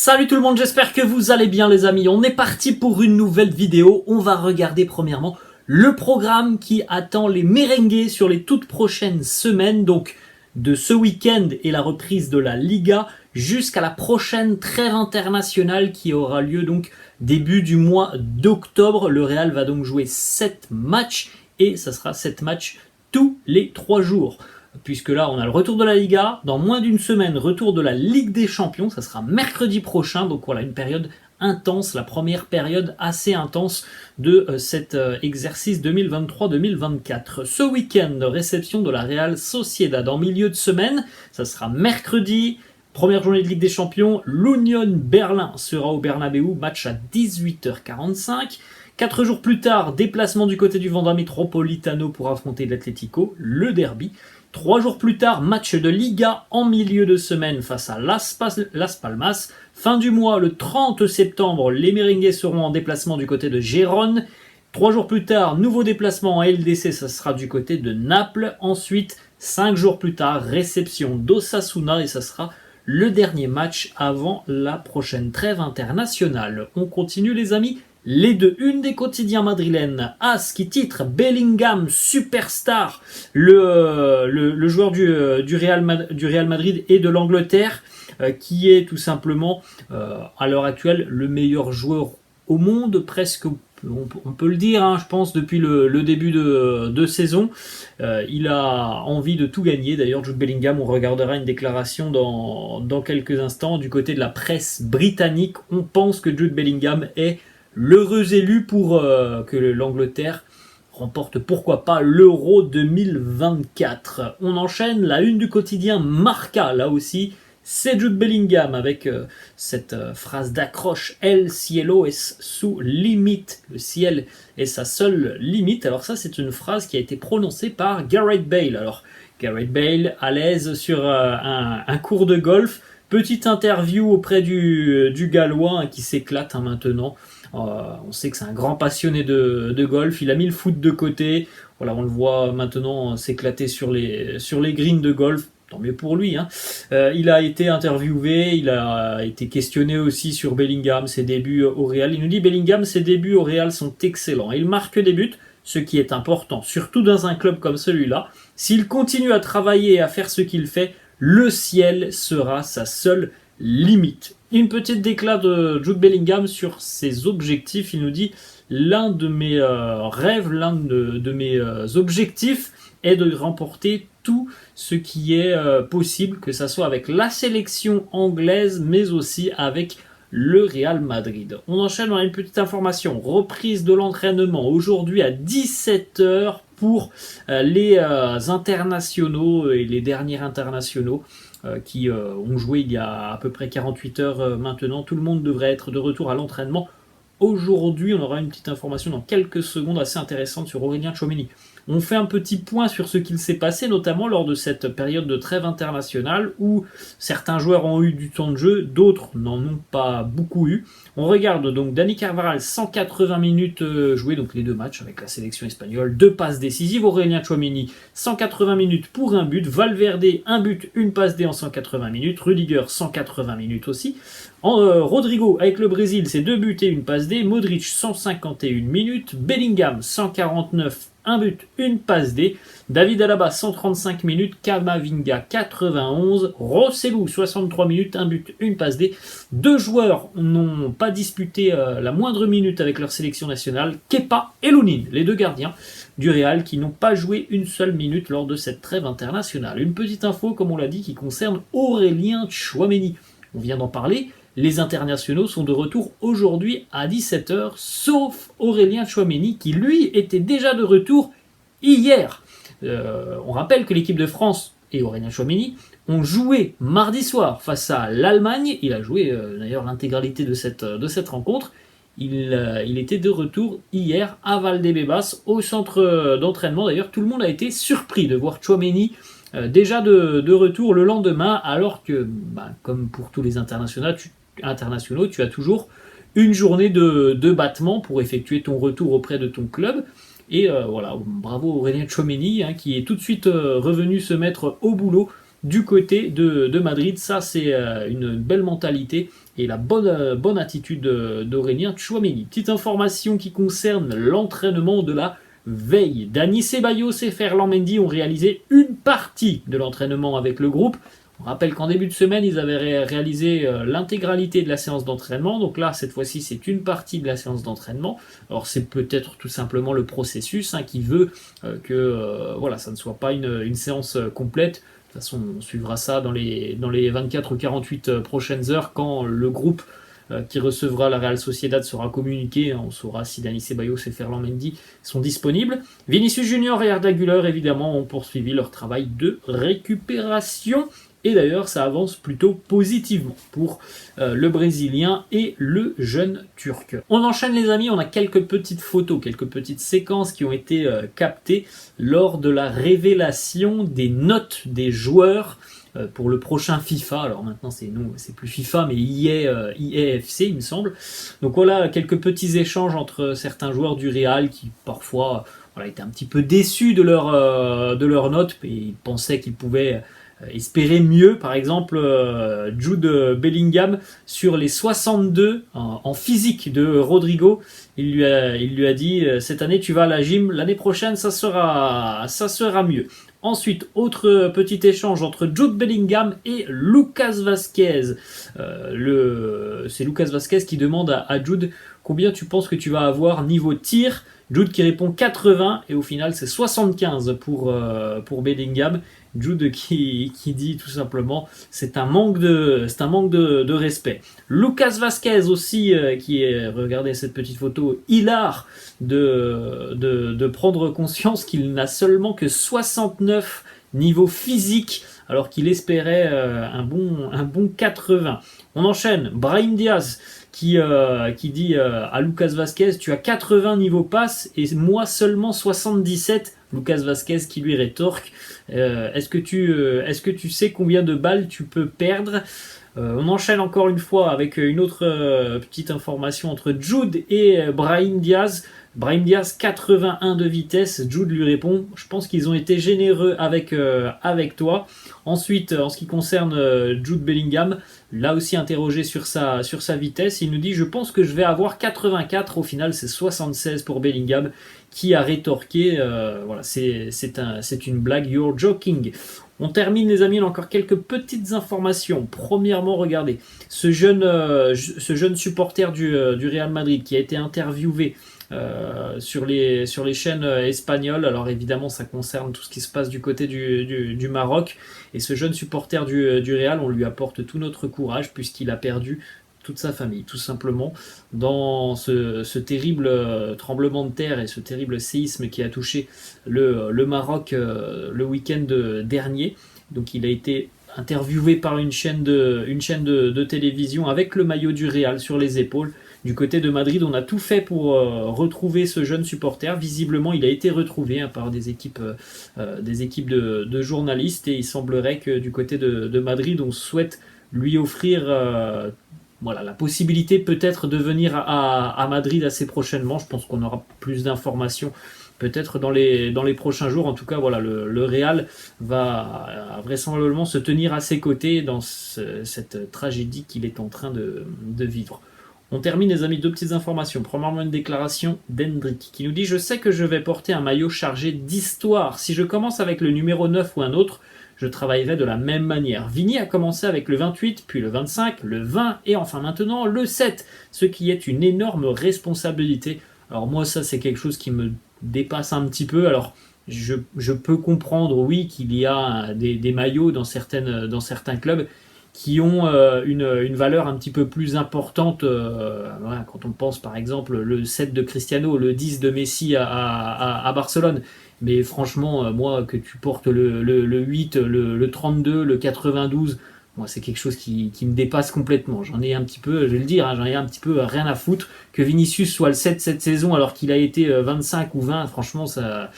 Salut tout le monde, j'espère que vous allez bien les amis. On est parti pour une nouvelle vidéo. On va regarder premièrement le programme qui attend les merengues sur les toutes prochaines semaines. Donc de ce week-end et la reprise de la Liga jusqu'à la prochaine trêve internationale qui aura lieu donc début du mois d'octobre. Le Real va donc jouer 7 matchs et ça sera 7 matchs tous les 3 jours. Puisque là, on a le retour de la Liga, dans moins d'une semaine, retour de la Ligue des Champions, ça sera mercredi prochain, donc voilà, une période intense, la première période assez intense de cet exercice 2023-2024. Ce week-end, réception de la Real Sociedad en milieu de semaine, ça sera mercredi, première journée de Ligue des Champions, l'Union Berlin sera au Bernabéu, match à 18h45. 4 jours plus tard, déplacement du côté du Wanda Metropolitano pour affronter l'Atlético, le derby. 3 jours plus tard, match de Liga en milieu de semaine face à Las Palmas. Fin du mois, le 30 septembre, les merengues seront en déplacement du côté de Gérone. 3 jours plus tard, nouveau déplacement en LDC, ça sera du côté de Naples. Ensuite, 5 jours plus tard, réception d'Osasuna et ça sera le dernier match avant la prochaine trêve internationale. On continue les amis. Les deux, une des quotidiens madrilènes, AS qui titre Bellingham superstar, le joueur du Real Madrid et de l'Angleterre, qui est tout simplement à l'heure actuelle le meilleur joueur au monde, presque on peut le dire, hein, je pense depuis le début de saison. Il a envie de tout gagner. D'ailleurs, Jude Bellingham, on regardera une déclaration dans quelques instants du côté de la presse britannique. On pense que Jude Bellingham est l'heureux élu pour que l'Angleterre remporte pourquoi pas l'Euro 2024. On enchaîne la une du quotidien Marca, là aussi, c'est Jude Bellingham avec cette phrase d'accroche « El cielo es su limite ». Le ciel est sa seule limite. Alors ça, c'est une phrase qui a été prononcée par Gareth Bale. Alors, Gareth Bale, à l'aise sur un cours de golf. Petite interview auprès du Gallois qui s'éclate maintenant. On sait que c'est un grand passionné de golf. Il a mis le foot de côté. Voilà, on le voit maintenant s'éclater sur les greens de golf. Tant mieux pour lui. Hein. Il a été interviewé, il a été questionné aussi sur Bellingham, ses débuts au Real. Il nous dit Bellingham, ses débuts au Real sont excellents. Il marque des buts, ce qui est important, surtout dans un club comme celui-là. S'il continue à travailler et à faire ce qu'il fait, le ciel sera sa seule limite. Une petite déclat de Jude Bellingham sur ses objectifs. Il nous dit l'un de mes rêves, l'un de mes objectifs est de remporter tout ce qui est possible, que ce soit avec la sélection anglaise, mais aussi avec le Real Madrid. On enchaîne, on a une petite information. Reprise de l'entraînement aujourd'hui à 17h pour les internationaux et les derniers internationaux qui ont joué il y a à peu près 48 heures maintenant. Tout le monde devrait être de retour à l'entraînement. Aujourd'hui, on aura une petite information dans quelques secondes assez intéressante sur Aurélien Tchouaméni. On fait un petit point sur ce qu'il s'est passé, notamment lors de cette période de trêve internationale où certains joueurs ont eu du temps de jeu, d'autres n'en ont pas beaucoup eu. On regarde donc Dani Carvajal, 180 minutes jouées, donc les deux matchs avec la sélection espagnole, 2 passes décisives. Aurélien Tchouaméni, 180 minutes pour un but. Valverde, un but, une passe D en 180 minutes. Rudiger, 180 minutes aussi. Rodrigo, avec le Brésil, c'est 2 buts et une passe D. Modric, 151 minutes. Bellingham, 149 un but, une passe D. David Alaba, 135 minutes. Camavinga, 91. Rossellou, 63 minutes, un but, une passe D. 2 joueurs n'ont pas disputé la moindre minute avec leur sélection nationale. Kepa et Lunin, les 2 gardiens du Real qui n'ont pas joué une seule minute lors de cette trêve internationale. Une petite info, comme on l'a dit, qui concerne Aurélien Tchouaméni. On vient d'en parler. Les internationaux sont de retour aujourd'hui à 17h, sauf Aurélien Tchouaméni qui, lui, était déjà de retour hier. On rappelle que l'équipe de France et Aurélien Tchouaméni ont joué mardi soir face à l'Allemagne. Il a joué d'ailleurs l'intégralité de cette rencontre. Il était de retour hier à Valdebebas, au centre d'entraînement. D'ailleurs, tout le monde a été surpris de voir Tchouaméni déjà de retour le lendemain, alors que, comme pour tous les internationaux, tu as toujours une journée de battement pour effectuer ton retour auprès de ton club. Et voilà, bravo Aurélien Tchouaméni qui est tout de suite revenu se mettre au boulot du côté de Madrid. Ça, c'est une belle mentalité et la bonne attitude d'Aurélien Tchouaméni. Petite information qui concerne l'entraînement de la veille. Dani Ceballos et Ferland Mendy ont réalisé une partie de l'entraînement avec le groupe. On rappelle qu'en début de semaine, ils avaient réalisé l'intégralité de la séance d'entraînement. Donc là, cette fois-ci, c'est une partie de la séance d'entraînement. Alors c'est peut-être tout simplement le processus qui veut que voilà, ça ne soit pas une séance complète. De toute façon, on suivra ça dans les 24 ou 48 prochaines heures quand le groupe qui recevra la Real Sociedad sera communiqué. On saura si Dani Ceballos et Ferland Mendy sont disponibles. Vinicius Junior et Arda Güler, évidemment, ont poursuivi leur travail de récupération. Et d'ailleurs, ça avance plutôt positivement pour le Brésilien et le jeune Turc. On enchaîne les amis, on a quelques petites photos, quelques petites séquences qui ont été captées lors de la révélation des notes des joueurs pour le prochain FIFA. Alors maintenant, c'est plus FIFA, mais EA FC, il me semble. Donc voilà, quelques petits échanges entre certains joueurs du Real qui parfois étaient un petit peu déçus de leur note et ils pensaient qu'ils pouvaient espérer mieux. Par exemple, Jude Bellingham, sur les 62 en physique de Rodrigo, il lui a dit cette année tu vas à la gym, l'année prochaine ça sera mieux. Ensuite, autre petit échange entre Jude Bellingham et Lucas Vazquez. C'est Lucas Vazquez qui demande à Jude combien tu penses que tu vas avoir niveau tir. Jude qui répond 80 et au final c'est 75 pour Bellingham. Jude qui dit tout simplement c'est un manque de respect. Lucas Vazquez aussi qui est, regardez cette petite photo, hilar de prendre conscience qu'il n'a seulement que 69 niveau physique alors qu'il espérait un bon 80. On enchaîne, Brahim Diaz qui dit à Lucas Vazquez tu as 80 niveau passe et moi seulement 77. Lucas Vazquez qui lui rétorque est-ce que tu sais combien de balles tu peux perdre? On enchaîne encore une fois avec une autre petite information entre Jude et Brahim Diaz. Brahim Diaz 81 de vitesse, Jude lui répond je pense qu'ils ont été généreux avec toi. Ensuite, en ce qui concerne Jude Bellingham, là aussi interrogé sur sa vitesse, il nous dit je pense que je vais avoir 84, au final c'est 76 pour Bellingham qui a rétorqué voilà, c'est une blague, you're joking. On termine les amis, on a encore quelques petites informations. Premièrement, regardez, ce jeune supporter du Real Madrid qui a été interviewé sur les chaînes espagnoles. Alors évidemment ça concerne tout ce qui se passe du côté du Maroc, et ce jeune supporter du Real, on lui apporte tout notre courage puisqu'il a perdu toute sa famille, tout simplement, dans ce terrible tremblement de terre et ce terrible séisme qui a touché le Maroc le week-end dernier. Donc il a été interviewé par une chaîne de télévision avec le maillot du Real sur les épaules. Du côté de Madrid, on a tout fait pour retrouver ce jeune supporter. Visiblement, il a été retrouvé par des équipes de journalistes, et il semblerait que du côté de Madrid, on souhaite lui offrir la possibilité peut-être de venir à Madrid assez prochainement. Je pense qu'on aura plus d'informations peut-être dans les prochains jours. En tout cas, voilà, le Real va vraisemblablement se tenir à ses côtés dans cette tragédie qu'il est en train de vivre. On termine les amis, deux petites informations. Premièrement, une déclaration d'Hendrick qui nous dit « Je sais que je vais porter un maillot chargé d'histoire. Si je commence avec le numéro 9 ou un autre, je travaillerai de la même manière. Vini a commencé avec le 28, puis le 25, le 20 et enfin maintenant le 7, ce qui est une énorme responsabilité. » Alors moi, ça c'est quelque chose qui me dépasse un petit peu. Alors je peux comprendre, oui, qu'il y a des maillots dans certains clubs qui ont une valeur un petit peu plus importante. Voilà, quand on pense par exemple le 7 de Cristiano, le 10 de Messi à Barcelone. Mais franchement, moi, que tu portes le 8, le 32, le 92, moi, c'est quelque chose qui me dépasse complètement. J'en ai un petit peu, je vais le dire, j'en ai un petit peu rien à foutre. Que Vinicius soit le 7 cette saison alors qu'il a été 25 ou 20, franchement, ça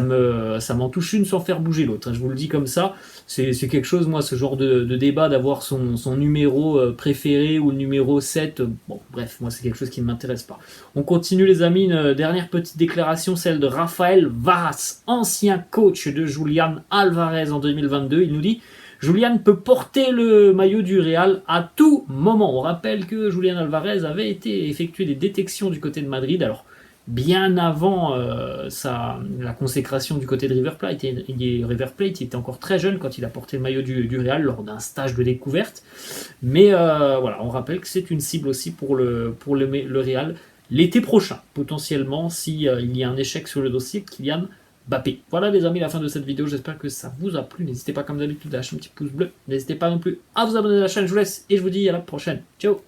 m'en touche une sans faire bouger l'autre. Je vous le dis comme ça. C'est quelque chose, moi, ce genre de débat, d'avoir son numéro préféré ou le numéro 7. Bon, bref, moi, c'est quelque chose qui ne m'intéresse pas. On continue, les amis. Une dernière petite déclaration, celle de Rafael Varas, ancien coach de Julián Álvarez en 2022. Il nous dit Julian peut porter le maillot du Real à tout moment. On rappelle que Julian Alvarez avait été effectué des détections du côté de Madrid, alors bien avant la consécration du côté de River Plate. River Plate il était encore très jeune quand il a porté le maillot du Real lors d'un stage de découverte. Mais voilà, on rappelle que c'est une cible aussi pour le Real l'été prochain, potentiellement, s'il y a un échec sur le dossier Kylian Mbappé. Voilà les amis, la fin de cette vidéo, j'espère que ça vous a plu. N'hésitez pas comme d'habitude à lâcher un petit pouce bleu. N'hésitez pas non plus à vous abonner à la chaîne, je vous laisse et je vous dis à la prochaine. Ciao.